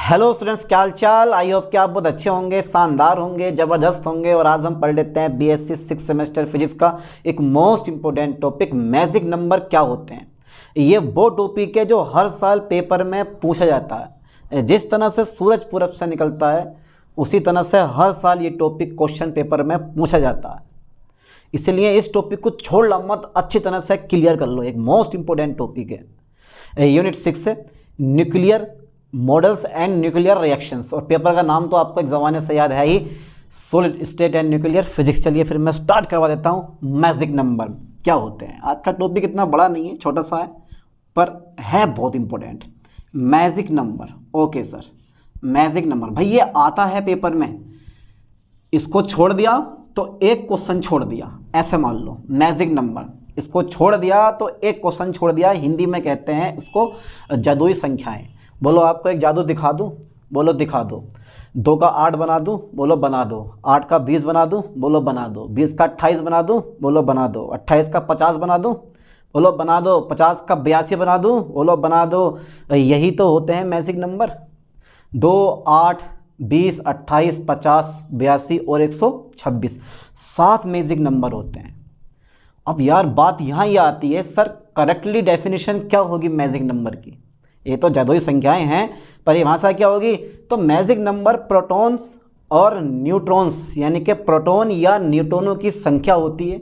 Hello students, क्या हाल चाल। I hope कि आप बहुत अच्छे होंगे, शानदार होंगे, ज़बरदस्त होंगे। और आज हम पढ़ लेते हैं बीएससी 6 सेमेस्टर फिजिक्स का एक most important topic, magic number क्या होते हैं। ये वो टॉपिक है जो हर साल पेपर में पूछा जाता है। जिस तरह से सूरज पूरब से निकलता है उसी तरह से हर साल ये टॉपिक क्वेश्चन पेपर में पूछा जाता है। इसलिए इस टॉपिक को छोड़ना मत, अच्छी तरह से क्लियर कर लो। एक मोस्ट इंपॉर्टेंट टॉपिक है। यूनिट 6 से nuclear models and nuclear reactions, और पेपर का नाम तो आपको एक ज़माने से याद है ही, solid state and nuclear physics. चलिए फिर मैं स्टार्ट करवा देता हूँ। मैजिक नंबर क्या होते हैं। आज का टॉपिक इतना बड़ा नहीं है, छोटा सा है, पर है बहुत important. Magic number, okay sir, magic number भाई ये आता है पेपर में, इसको छोड़ दिया तो एक क्वेश्चन छोड़ दिया, ऐसे मान लो। मैजिक नंबर, इसको छोड़ दिया तो एक क्वेश्चन छोड़ दिया। हिंदी में कहते हैं इसको जादुई संख्याएं। बोलो आपको एक जादू दिखा दूँ, बोलो दिखा दो। 2 का 8 बना दूँ, बोलो बना दो। 8 का 20 बना दूँ, बोलो बना दो। 20 का 28 बना दूँ, बोलो बना दो। 28 का 50 बना दूँ, बोलो बना दो। 50 का 82 बना दूँ, बोलो बना दो। यही तो होते हैं मैजिक नंबर। 2, 8, 20, 28, 50, 82 और 126, 7 मैजिक नंबर होते हैं। अब यार बात यहाँ ये आती है, सर करेक्टली डेफिनेशन क्या होगी मैजिक नंबर की। ये तो जादुई संख्याएं हैं, परिभाषा क्या होगी। तो मैजिक नंबर प्रोटॉन्स और न्यूट्रॉन्स, यानी कि प्रोटॉन या न्यूट्रॉनों की संख्या होती है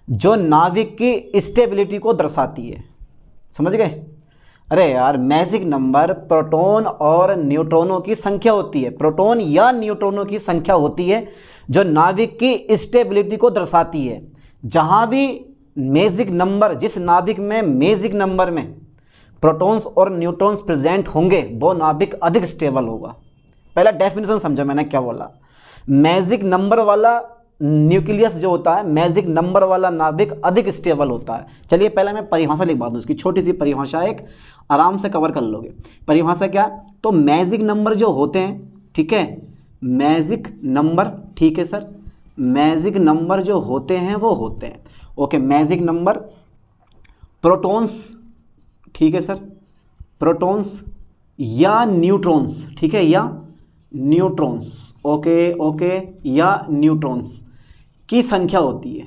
जो नाभिक की स्टेबिलिटी को दर्शाती है। समझ गए। अरे यार मैजिक नंबर प्रोटॉन और न्यूट्रॉनों की संख्या होती है, प्रोटॉन या न्यूट्रॉनों की संख्या होती है जो नाभिक की स्टेबिलिटी को दर्शाती है। जहाँ भी मैजिक नंबर, जिस नाभिक में मैजिक नंबर में प्रोटॉन्स और न्यूट्रॉन्स प्रेजेंट होंगे वो नाभिक अधिक स्टेबल होगा। पहला डेफिनेशन समझो मैंने क्या बोला। मैजिक नंबर वाला न्यूक्लियस जो होता है, मैजिक नंबर वाला नाभिक अधिक स्टेबल होता है। चलिए पहले मैं परिभाषा लिखवा दूँ, इसकी छोटी सी परिभाषा, एक आराम से कवर कर लोगे। परिभाषा क्या। तो मैजिक नंबर जो होते हैं, ठीक है, मैजिक नंबर, ठीक है सर, मैजिक नंबर जो होते हैं वो होते हैं, ओके, मैजिक नंबर प्रोटॉन्स, ठीक है सर, प्रोटॉन्स या न्यूट्रॉन्स, ठीक है, या न्यूट्रॉन्स, ओके ओके, या न्यूट्रॉन्स की संख्या होती है।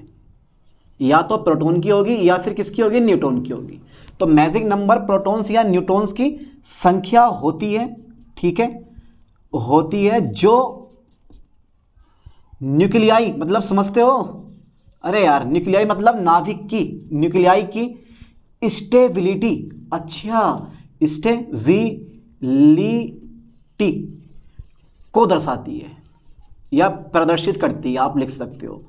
या तो प्रोटॉन की होगी या फिर किसकी होगी, न्यूट्रॉन की होगी। तो मैजिक नंबर प्रोटॉन्स या न्यूट्रॉन्स की संख्या होती है, ठीक है, होती है जो न्यूक्लियाई, मतलब समझते हो। अरे यार न्यूक्लियाई मतलब नाभिक की, न्यूक्लियाई की स्टेबिलिटी, अच्छा, स्टेबिलिटी को दर्शाती है या प्रदर्शित करती है, आप लिख सकते हो,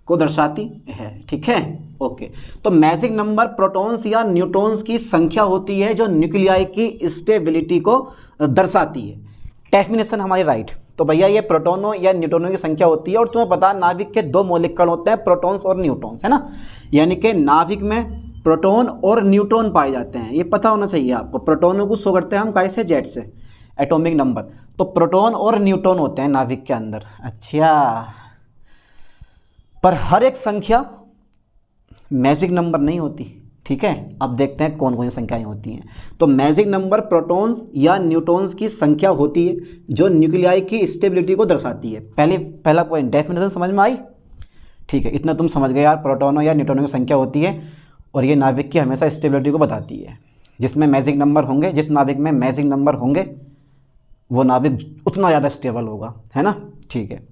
को दर्शाती है, ठीक है, ओके। तो मैजिक नंबर प्रोटॉन्स या न्यूट्रॉन्स की संख्या होती है जो न्यूक्लियाई की स्टेबिलिटी को दर्शाती है। डेफिनेशन हमारी राइट। तो भैया ये प्रोटॉनों या न्यूट्रॉनों की संख्या होती है। और तुम्हें पता है नाभिक के 2 मौलिक कण होते हैं, प्रोटॉन्स और न्यूट्रॉन्स, है ना। यानी कि नाभिक में प्रोटॉन और न्यूट्रॉन पाए जाते हैं, ये पता होना चाहिए आपको। प्रोटॉनों को शो करते हैं हम काय से, जेड से, एटॉमिक नंबर। तो प्रोटॉन और न्यूट्रॉन होते हैं नाभिक के अंदर, अच्छा। पर हर एक संख्या मैजिक नंबर नहीं होती, ठीक है। अब देखते हैं कौन कौन सी संख्याएं होती हैं। तो मैजिक नंबर प्रोटॉन्स या न्यूट्रॉन्स की संख्या होती है जो न्यूक्लियाई की स्टेबिलिटी को दर्शाती है। पहला पॉइंट, डेफिनेशन समझ में आई, ठीक है, इतना तुम समझ गए यार। प्रोटॉनों या न्यूट्रॉनों की संख्या होती है और ये नाभिक की हमेशा स्टेबिलिटी को बताती है। जिसमें मैजिक नंबर होंगे, जिस नाभिक में मैजिक नंबर होंगे वो नाभिक उतना ज़्यादा स्टेबल होगा, है ना, ठीक है।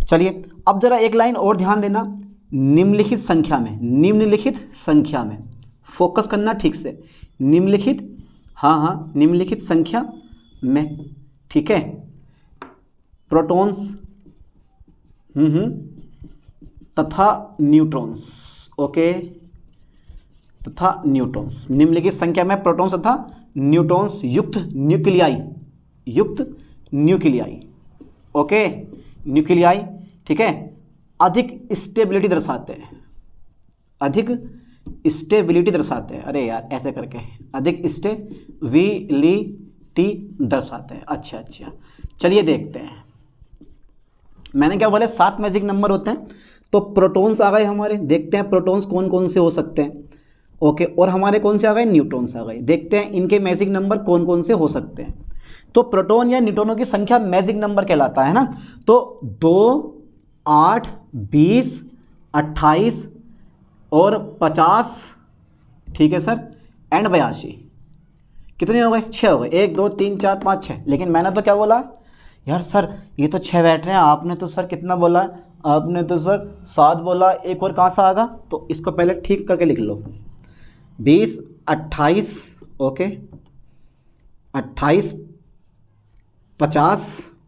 चलिए अब जरा एक लाइन और ध्यान देना। निम्नलिखित संख्या में, निम्नलिखित संख्या में फोकस करना ठीक से। निम्नलिखित, हाँ, निम्नलिखित संख्या में, ठीक है, प्रोटॉन्स तथा न्यूट्रॉन्स, ओके, तथा न्यूट्रॉन्स, निम्नलिखित संख्या में प्रोटॉन्स तथा न्यूट्रॉन्स युक्त न्यूक्लियाई, युक्त न्यूक्लियाई, ओके, न्यूक्लियाई, ठीक है, अधिक स्टेबिलिटी दर्शाते हैं, अधिक स्टेबिलिटी दर्शाते हैं। अरे यार ऐसे करके, अधिक स्टेबिलिटी दर्शाते हैं, अच्छा अच्छा। चलिए देखते हैं, मैंने क्या बोले 7 मैजिक नंबर होते हैं। तो प्रोटॉन्स आ गए हमारे, देखते हैं प्रोटॉन्स कौन कौन से हो सकते हैं, ओके। और हमारे कौन से आ गए, न्यूट्रॉन्स आ गए। देखते हैं इनके मैजिक नंबर कौन कौन से हो सकते हैं। तो प्रोटॉन या न्यूट्रॉनों की संख्या मैजिक नंबर कहलाता है ना। तो 2, 8, 20, 28 और 50, ठीक है सर, एंड 82, कितने हो गए? 6 हो गए। 1 2 3 4 5 6। लेकिन मैंने तो क्या बोला यार सर, ये तो 6 बैठ रहे हैं, आपने तो सर कितना बोला? आपने तो सर 7 बोला, एक और कहाँ से आएगा? तो इसको पहले ठीक करके लिख लो। 20, 28, ओके, 28, 50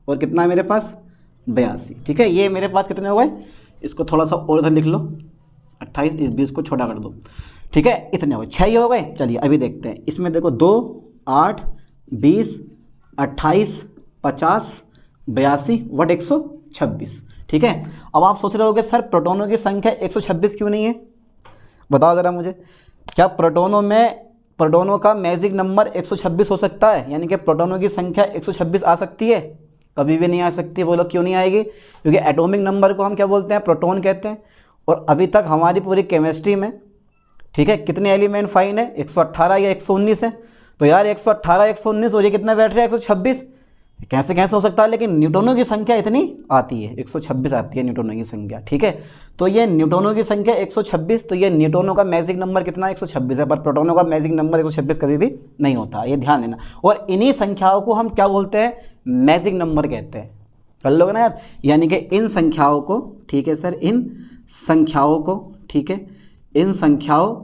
और कितना है मेरे पास? 82, ठीक है। ये मेरे पास कितने हो गए? इसको थोड़ा सा और इधर लिख लो, 28, इस 20 को छोटा कर दो, ठीक है। इतने हो गए, 6 ही हो गए। चलिए अभी देखते हैं इसमें, देखो 2, 8, 20, 28, 50, 82 वट 126, ठीक है। अब आप सोच रहे होगे सर प्रोटॉनों की संख्या 126 क्यों नहीं है? बताओ ज़रा मुझे, क्या प्रोटॉनों का मैजिक नंबर 126 हो सकता है? यानी कि प्रोटॉनों की संख्या 126 आ सकती है? कभी भी नहीं आ सकती। बोलो क्यों नहीं आएगी? क्योंकि एटॉमिक नंबर को हम क्या बोलते हैं? प्रोटॉन कहते हैं। और अभी तक हमारी पूरी केमिस्ट्री में, ठीक है, कितने एलिमेंट फाइन है? 118 या 119 है। तो यार 118, 119 और ये कितना बैठ रहा है? 126। कैसे कैसे हो सकता है? लेकिन न्यूट्रॉनों की संख्या इतनी आती है, 126 आती है न्यूट्रॉनों की संख्या, ठीक है। तो ये न्यूट्रॉनों की संख्या 126, तो ये न्यूट्रॉनों का मैजिक नंबर कितना? 126 है। पर प्रोटॉनों का मैजिक नंबर 126 कभी भी नहीं होता, ये ध्यान देना। और इन्हीं संख्याओं को हम क्या बोलते हैं? मैजिक नंबर कहते हैं। कर लोगे ना यार? यानी कि इन संख्याओं को, ठीक है सर, इन संख्याओं को, ठीक है, इन संख्याओं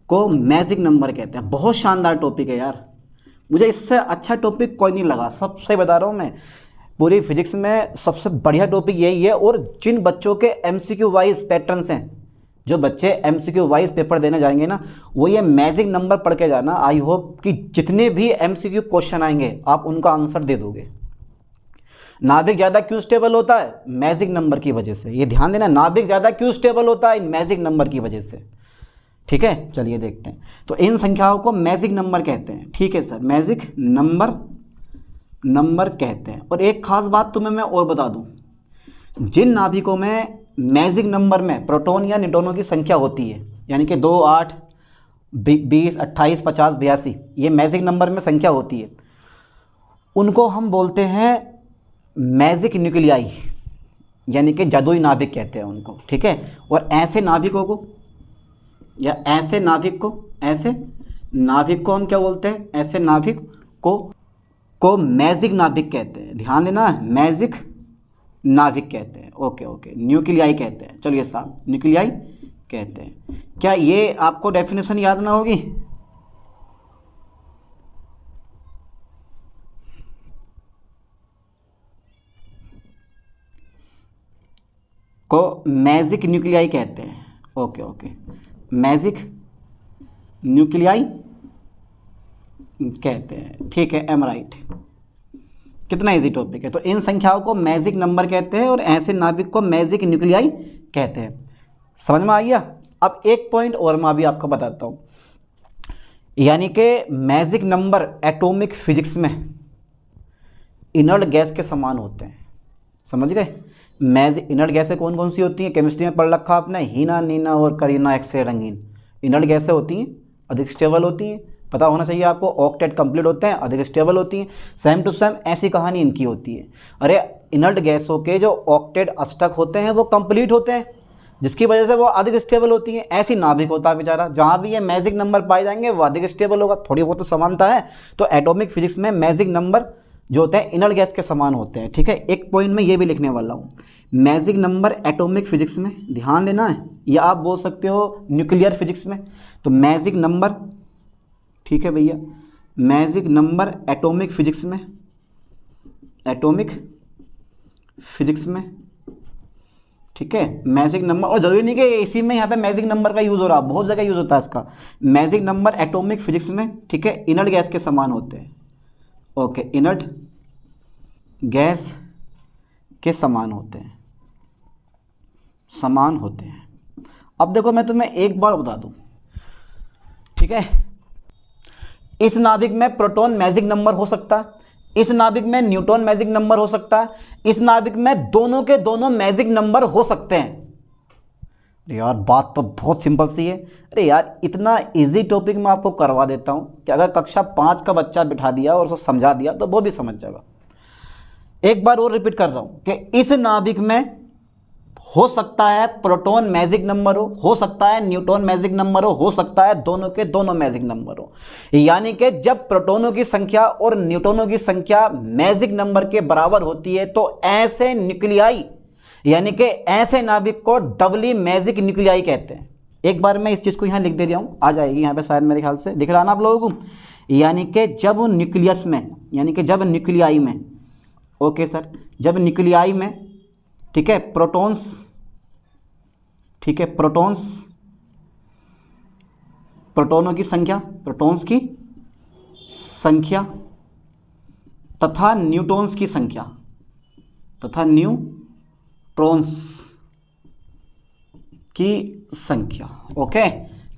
को मैजिक नंबर कहते हैं। बहुत शानदार टॉपिक है यार, मुझे इससे अच्छा टॉपिक कोई नहीं लगा, सब सही बता रहा हूँ मैं। पूरी फिजिक्स में सबसे बढ़िया टॉपिक यही है। और जिन बच्चों के MCQ वाइज पैटर्न्स हैं, जो बच्चे MCQ वाइज पेपर देने जाएंगे ना, वो ये मैजिक नंबर पढ़ के जाना। आई होप कि जितने भी MCQ क्वेश्चन आएंगे आप उनका आंसर दे दोगे। नाभिक ज़्यादा क्यों स्टेबल होता है? मैजिक नंबर की वजह से। ये ध्यान देना, नाभिक ज़्यादा क्यों स्टेबल होता है? मैजिक नंबर की वजह से, ठीक है। चलिए देखते हैं। तो इन संख्याओं को मैजिक नंबर कहते हैं, ठीक है सर, मैजिक नंबर कहते हैं। और एक खास बात तुम्हें मैं और बता दूं, जिन नाभिकों में मैजिक नंबर में प्रोटॉन या न्यूट्रॉनों की संख्या होती है, यानी कि 2, 8, 20, 28, 50, 82, ये मैजिक नंबर में संख्या होती है, उनको हम बोलते हैं मैजिक न्यूक्लियाई, यानी कि जादुई नाभिक कहते हैं उनको, ठीक है। और ऐसे नाभिकों को, या ऐसे नाभिक को हम क्या बोलते हैं? ऐसे नाभिक को मैजिक नाभिक कहते हैं। ध्यान देना, मैजिक नाभिक कहते हैं, ओके, न्यूक्लियाई कहते हैं। चलिए साहब, न्यूक्लियाई कहते हैं। क्या ये आपको डेफिनेशन याद ना होगी? को मैजिक न्यूक्लियाई कहते हैं, ओके, मैजिक न्यूक्लियाई कहते हैं, ठीक है, एम राइट। कितना इजी टॉपिक है। तो इन संख्याओं को मैजिक नंबर कहते हैं और ऐसे नाभिक को मैजिक न्यूक्लियाई कहते हैं। समझ में आ गया? अब एक पॉइंट और मैं अभी आपको बताता हूँ, यानी कि मैजिक नंबर एटॉमिक फिजिक्स में इनर्ट गैस के समान होते हैं। समझ गए? इनर्ट गैसें कौन कौन सी होती हैं? केमिस्ट्री में पढ़ रखा आपने, हीना, नीना और करीना, एक्सरे, रंगीन। इनर्ट गैसें होती हैं, अधिक स्टेबल होती हैं, पता होना चाहिए आपको। ऑक्टेट कंप्लीट होते हैं, अधिक स्टेबल होती हैं। सेम टू सेम ऐसी कहानी इनकी होती है। अरे इनर्ट गैसों के जो ऑक्टेट अष्टक होते हैं वो कंप्लीट होते हैं, जिसकी वजह से वो अधिक स्टेबल होती हैं। ऐसी नाभिक होता है बेचारा, जहाँ भी ये मैजिक नंबर पाए जाएंगे वो अधिक स्टेबल होगा। थोड़ी बहुत तो समानता है। तो एटॉमिक फिजिक्स में मैजिक नंबर जो होते हैं इनर्ट गैस के समान होते हैं, ठीक है। एक पॉइंट में ये भी लिखने वाला हूँ, मैजिक नंबर एटॉमिक फिजिक्स में, ध्यान देना है, या आप बोल सकते हो न्यूक्लियर फिजिक्स में। तो मैजिक नंबर, ठीक है भैया, मैजिक नंबर एटॉमिक फिजिक्स में, एटॉमिक फिजिक्स में, ठीक है, मैजिक नंबर। और जरूरी नहीं कि इसी में यहाँ पे मैजिक नंबर का यूज़ हो रहा, बहुत जगह यूज़ होता है इसका। मैजिक नंबर एटॉमिक फिजिक्स में, ठीक है, इनर्ट गैस के समान होते हैं, ओके, इनर्ट गैस के समान होते हैं, समान होते हैं। अब देखो मैं तुम्हें एक बार बता दूं, ठीक है, इस नाभिक में प्रोटॉन मैजिक नंबर हो सकता है, इस नाभिक में न्यूट्रॉन मैजिक नंबर हो सकता है, इस नाभिक में दोनों के दोनों मैजिक नंबर हो सकते हैं। अरे यार बात तो बहुत सिंपल सी है। अरे यार इतना इजी टॉपिक मैं आपको करवा देता हूँ कि अगर कक्षा 5 का बच्चा बिठा दिया और उसको समझा दिया तो वो भी समझ जाएगा। एक बार और रिपीट कर रहा हूँ कि इस नाभिक में हो सकता है प्रोटॉन मैजिक नंबर हो सकता है न्यूट्रॉन मैजिक नंबर हो सकता है दोनों के दोनों मैजिक नंबर हो। यानी कि जब प्रोटॉनों की संख्या और न्यूट्रॉनों की संख्या मैजिक नंबर के बराबर होती है तो ऐसे न्यूक्लियाई यानी कि ऐसे नाभिक को डबली मैजिक न्यूक्लियाई कहते हैं। एक बार मैं इस चीज़ को यहाँ लिख दे रहा हूँ, आ जाएगी यहाँ पे शायद, मेरे ख्याल से दिख रहा है ना आप लोगों को। यानी कि जब न्यूक्लियस में यानी कि जब न्यूक्लियाई में, ओके सर, जब न्यूक्लियाई में, ठीक है, प्रोटॉन्स, ठीक है, प्रोटॉन्स, प्रोटॉनों की संख्या, प्रोटॉन्स की संख्या तथा न्यूट्रॉन्स की संख्या तथा न्यूट्रॉन्स की संख्या, ओके।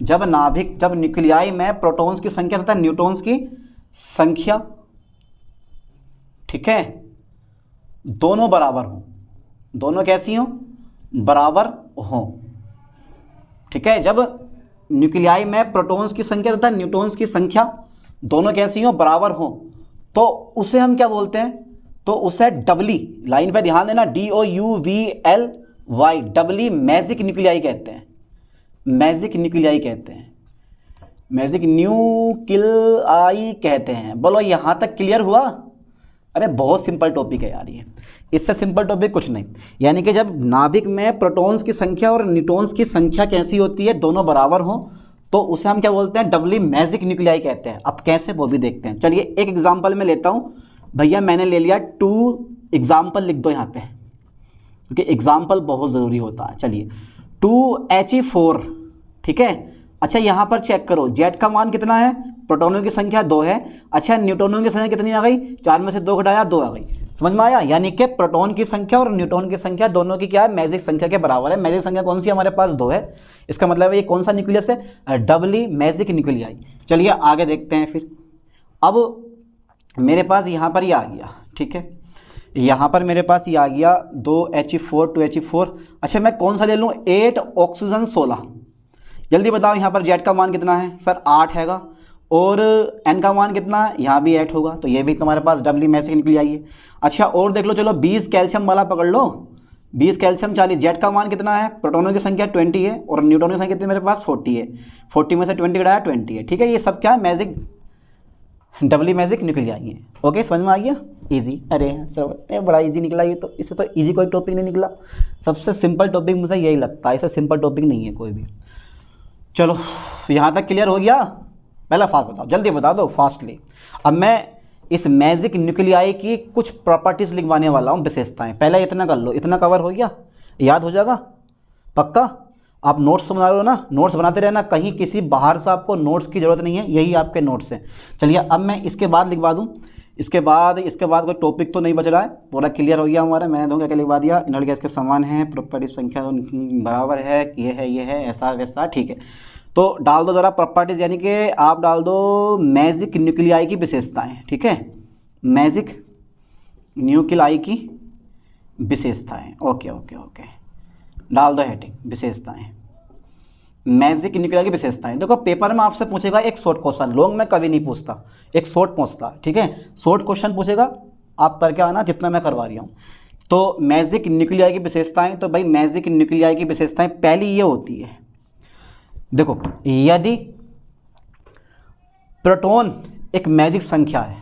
जब नाभिक, जब न्यूक्लियाई में प्रोटॉन्स की संख्या तथा न्यूट्रॉन्स की संख्या, ठीक है, दोनों बराबर हों, दोनों कैसी हों, बराबर हों, ठीक है। जब न्यूक्लियाई में प्रोटॉन्स की संख्या तथा न्यूट्रॉन्स की संख्या दोनों कैसी हों, बराबर हों, तो उसे हम क्या बोलते हैं, तो उसे डबली, लाइन पे ध्यान देना, DOUVLY, डबली मैजिक न्यूक्लियाई कहते हैं, मैजिक न्यूक्लियाई कहते हैं, मैजिक न्यूक्लियाई कहते हैं। बोलो यहाँ तक क्लियर हुआ? अरे बहुत सिंपल टॉपिक है यार ये, इससे सिंपल टॉपिक कुछ नहीं। यानी कि जब नाभिक में प्रोटॉन्स की संख्या और न्यूट्रॉन्स की संख्या कैसी होती है, दोनों बराबर हो, तो उसे हम क्या बोलते हैं, डबली मैजिक न्यूक्लियाई कहते हैं। अब कैसे वो भी देखते हैं। चलिए एक एग्जांपल मैं लेता हूँ भैया, मैंने ले लिया 2 एग्जाम्पल, लिख दो यहाँ पे क्योंकि एग्जाम्पल बहुत ज़रूरी होता है। चलिए 2He4, ठीक है। अच्छा यहाँ पर चेक करो, जेड का मान कितना है, प्रोटॉनों की संख्या 2 है। अच्छा न्यूट्रॉनों की संख्या कितनी आ गई, 4 में से 2 घटाया 2 आ गई, समझ में आया। यानी कि प्रोटॉन की संख्या और न्यूट्रॉन की संख्या दोनों की क्या है, मैजिक संख्या के बराबर है। मैजिक संख्या कौन सी हमारे पास, 2 है। इसका मतलब है ये कौन सा न्यूक्लियस है, डबली मैजिक न्यूक्लियाई। चलिए आगे देखते हैं फिर। अब मेरे पास यहाँ पर ये आ गया, ठीक है, यहाँ पर मेरे पास ये आ गया 2He4 2He4। अच्छा मैं कौन सा ले लूँ, 8 ऑक्सीजन 16। जल्दी बताओ यहाँ पर जेड का मान कितना है, सर 8 हैगा, और एन का मान कितना है, यहाँ भी 8 होगा, तो ये भी तुम्हारे पास डबली मैजिक न्यूक्लियाई है। अच्छा और देख लो, चलो 20 कैल्शियम वाला पकड़ लो, 20 कैल्शियम 40। जेड का मान कितना है, प्रोटॉनों की संख्या 20 है और न्यूट्रॉनों की संख्या कितनी मेरे पास 40 है। 40 में से 20 घटाया 20 है, ठीक है। ये सब क्या है, मैजिक, डबली मैजिक न्यूक्लियाई है। ओके समझ में आ गया, इजी। अरे सर बड़ा इजी निकला ये तो, इससे तो इजी कोई टॉपिक नहीं निकला। सबसे सिंपल टॉपिक मुझे यही लगता है, इससे सिंपल टॉपिक नहीं है कोई भी। चलो यहाँ तक क्लियर हो गया। पहला फास्ट बताओ, जल्दी बता दो फास्टली। अब मैं इस मैजिक न्यूक्लियाई की कुछ प्रॉपर्टीज़ लिखवाने वाला हूँ, विशेषताएं। पहले इतना कर लो, इतना कवर हो गया, याद हो जाएगा पक्का। आप नोट्स तो बना लो ना, नोट्स बनाते रहना, कहीं किसी बाहर से आपको नोट्स की ज़रूरत नहीं है, यही आपके नोट्स हैं। चलिए अब मैं इसके बाद लिखवा दूँ, इसके बाद कोई टॉपिक तो नहीं बच रहा है, पूरा क्लियर हो गया हमारा। मैंने क्या क्या लिखवा दिया, इनर्ट गैस के समान है, प्रॉपर्टी संख्या बराबर है, ये है ऐसा वैसा, ठीक है। तो डाल दो ज़रा प्रॉपर्टीज़, यानी कि आप डाल दो मैजिक न्यूक्लियाई की विशेषताएं, ठीक है, मैजिक न्यूक्लियाई की विशेषताएं। ओके ओके ओके, डाल दो हेडिंग विशेषताएं, मैजिक न्यूक्लियाई की विशेषताएं। देखो पेपर में आपसे पूछेगा एक शॉर्ट क्वेश्चन, लॉन्ग में कभी नहीं पूछता, एक शॉर्ट पूछता, ठीक है। शॉर्ट क्वेश्चन पूछेगा, आप करके आना जितना मैं करवा रही हूँ। तो मैजिक न्यूक्लियाई की विशेषताएं, तो भाई मैजिक न्यूक्लियाई की विशेषताएं पहली ये होती है, देखो यदि प्रोटॉन एक मैजिक संख्या है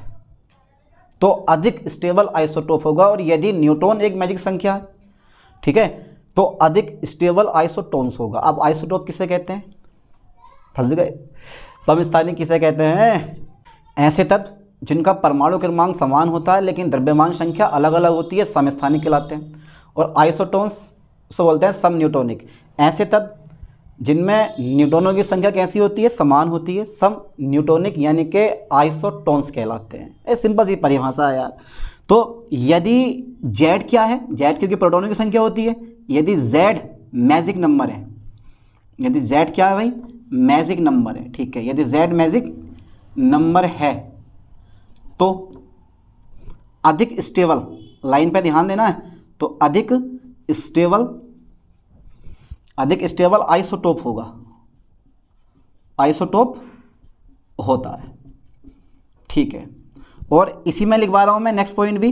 तो अधिक स्टेबल आइसोटोप होगा, और यदि न्यूट्रॉन एक मैजिक संख्या है, ठीक है, तो अधिक स्टेबल आइसोटोन्स होगा। अब आइसोटोप किसे कहते हैं, फंस गए, समस्थानिक किसे कहते हैं, ऐसे तत्व जिनका परमाणु क्रमांक समान होता है लेकिन द्रव्यमान संख्या अलग अलग होती है, समस्थानिक कहलाते हैं। और आइसोटोन्स उसको बोलते हैं सम न्यूटोनिक, ऐसे तत्व जिनमें न्यूट्रॉनों की संख्या कैसी होती है, समान होती है, सम न्यूटोनिक यानी कि आइसोटोन्स कहलाते हैं। ये सिंपल सी परिभाषा है यार। तो यदि जेड क्या है, जेड क्योंकि प्रोटॉनों की संख्या होती है, यदि जेड मैजिक नंबर है, यदि जेड क्या है भाई, मैजिक नंबर है, ठीक है, यदि जेड मैजिक नंबर है तो अधिक स्टेबल, लाइन पे ध्यान देना है, तो अधिक स्टेबल अधिक स्टेबल आइसोटोप होगा, आइसोटोप होता है, ठीक है। और इसी में लिखवा रहा हूं मैं नेक्स्ट पॉइंट भी,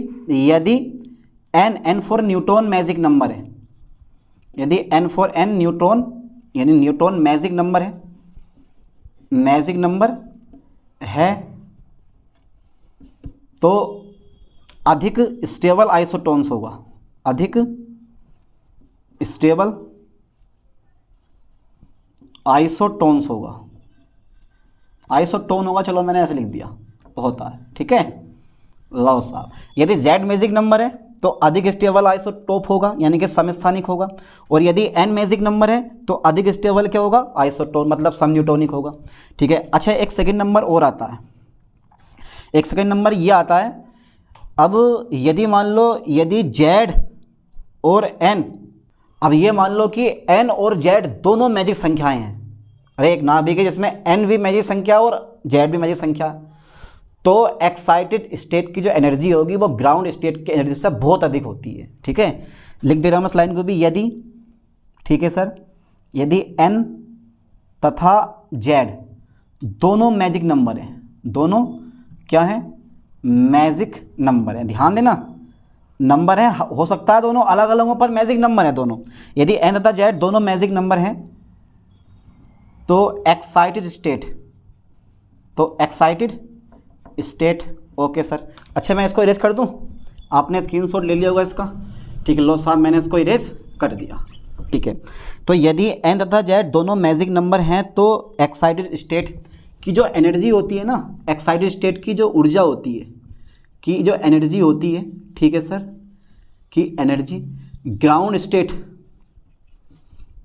यदि n for Newton magic number है, यदि n फॉर n न्यूटन यानी न्यूटन मैजिक नंबर है, मैजिक नंबर है, तो अधिक स्टेबल आइसोटोन्स होगा, अधिक स्टेबल आइसोटोन्स होगा, आइसोटोन होगा, चलो मैंने ऐसे लिख दिया, होता है, ठीक है। लो साहब, यदि Z मैजिक नंबर है तो अधिक स्टेबल आइसोटोप होगा, यानी कि समस्थानिक होगा। और यदि N मैजिक नंबर है तो अधिक स्टेबल क्या होगा, आइसोटोन, मतलब समन्यूटोनिक होगा, ठीक है। अच्छा, एक सेकंड नंबर और आता है, एक सेकंड नंबर ये आता है, अब यदि मान लो यदि Z और N, अब ये मान लो कि N और Z दोनों मैजिक संख्याएं हैं, अरे एक नाभिक है जिसमें N भी मैजिक संख्या और Z भी मैजिक संख्या, तो एक्साइटेड स्टेट की जो एनर्जी होगी वो ग्राउंड स्टेट की एनर्जी से बहुत अधिक होती है, ठीक है। लिख दे रहा हूँ मैं इस लाइन को भी, यदि, ठीक है सर, यदि N तथा Z दोनों मैजिक नंबर हैं, दोनों क्या है, मैजिक नंबर है, ध्यान देना, नंबर है, हो सकता है दोनों अलग अलग हों पर मैजिक नंबर है दोनों। यदि N तथा Z दोनों मैजिक नंबर हैं तो एक्साइटेड स्टेट, तो एक्साइटेड स्टेट, ओके सर। अच्छा, मैं इसको इरेज कर दूं, आपने स्क्रीनशॉट ले लिया होगा इसका, ठीक है। लो साहब, मैंने इसको इरेज कर दिया, ठीक है। तो यदि N तथा Z दोनों मैजिक नंबर हैं तो एक्साइटेड स्टेट की जो एनर्जी होती है ना, एक्साइटेड स्टेट की जो ऊर्जा होती है, की जो एनर्जी होती है, ठीक है सर, की energy ground state,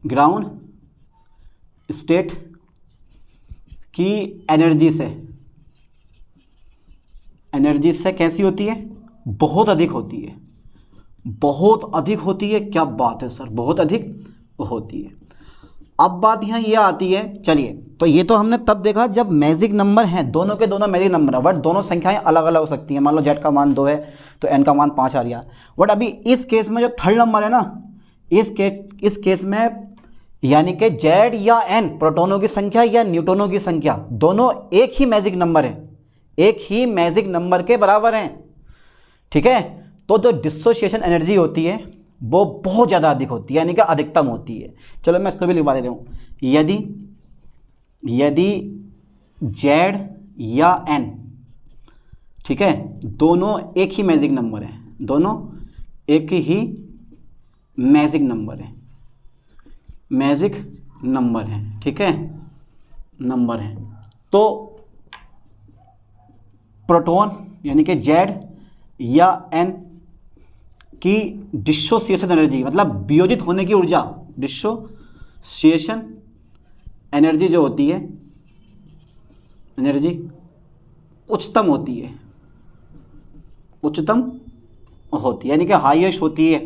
ground state की एनर्जी से कैसी होती है, बहुत अधिक होती है, बहुत अधिक होती है। क्या बात है सर, बहुत अधिक होती है। अब बात यहाँ ये आती है, चलिए, तो ये तो हमने तब देखा जब मैजिक नंबर हैं, दोनों के दोनों मैजिक नंबर है, बट दोनों संख्याएं अलग अलग हो सकती हैं। मान लो Z का मान 2 है तो N का मान 5 आ गया। बट अभी इस केस में जो थर्ड नंबर है ना, इस केस में यानी कि Z या N प्रोटॉनों की संख्या या न्यूट्रॉनों की संख्या दोनों एक ही मैजिक नंबर है, एक ही मैजिक नंबर के बराबर हैं, ठीक है। तो जो डिसोसिएशन एनर्जी होती है वो बहुत ज़्यादा अधिक होती है, यानी कि अधिकतम होती है। चलो मैं इसको भी लिखवा दे रहा हूँ, यदि Z या N, ठीक है, दोनों एक ही मैजिक नंबर है, दोनों एक ही मैजिक नंबर है, मैजिक नंबर है, ठीक है, नंबर है, तो प्रोटॉन यानी कि Z या N की डिसोसिएशन एनर्जी, मतलब वियोजित होने की ऊर्जा, डिसोसिएशन एनर्जी जो होती है, एनर्जी उच्चतम होती है, उच्चतम होती है, यानी कि हाईएस्ट होती है,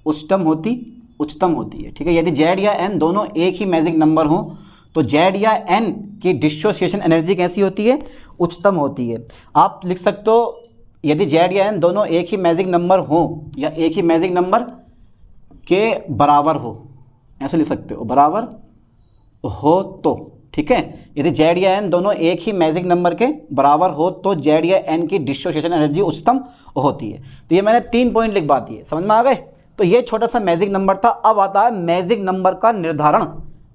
उच्चतम होती है, ठीक है। यदि Z या N दोनों एक ही मैजिक नंबर हों तो Z या N की डिसोसिएशन एनर्जी कैसी होती है, उच्चतम होती है। आप लिख सकते हो यदि Z या N दोनों एक ही मैजिक नंबर हो या एक ही मैजिक नंबर के बराबर हो, ऐसे लिख सकते हो, बराबर हो तो, ठीक है। यदि Z या N दोनों एक ही मैजिक नंबर के बराबर हो तो Z या N की डिसोसिएशन एनर्जी उच्चतम होती है। तो ये मैंने 3 पॉइंट लिखवा दिए, समझ में आ गए। तो ये छोटा सा मैजिक नंबर था। अब आता है मैजिक नंबर का निर्धारण,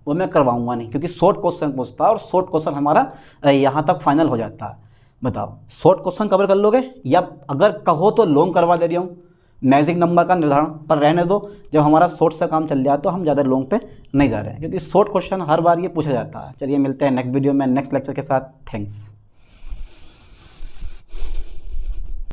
वो मैं करवाऊंगा नहीं क्योंकि शॉर्ट क्वेश्चन पूछता है और शॉर्ट क्वेश्चन हमारा यहाँ तक फाइनल हो जाता है। बताओ, शॉर्ट क्वेश्चन कवर कर लोगे या अगर कहो तो लॉन्ग करवा दे रहा हूँ मैजिक नंबर का निर्धारण, पर रहने दो, जब हमारा शॉर्ट से काम चल जाए तो हम ज़्यादा लॉन्ग पे नहीं जा रहे हैं क्योंकि शॉर्ट क्वेश्चन हर बार ये पूछा जाता है। चलिए मिलते हैं नेक्स्ट वीडियो में नेक्स्ट लेक्चर के साथ। थैंक्स।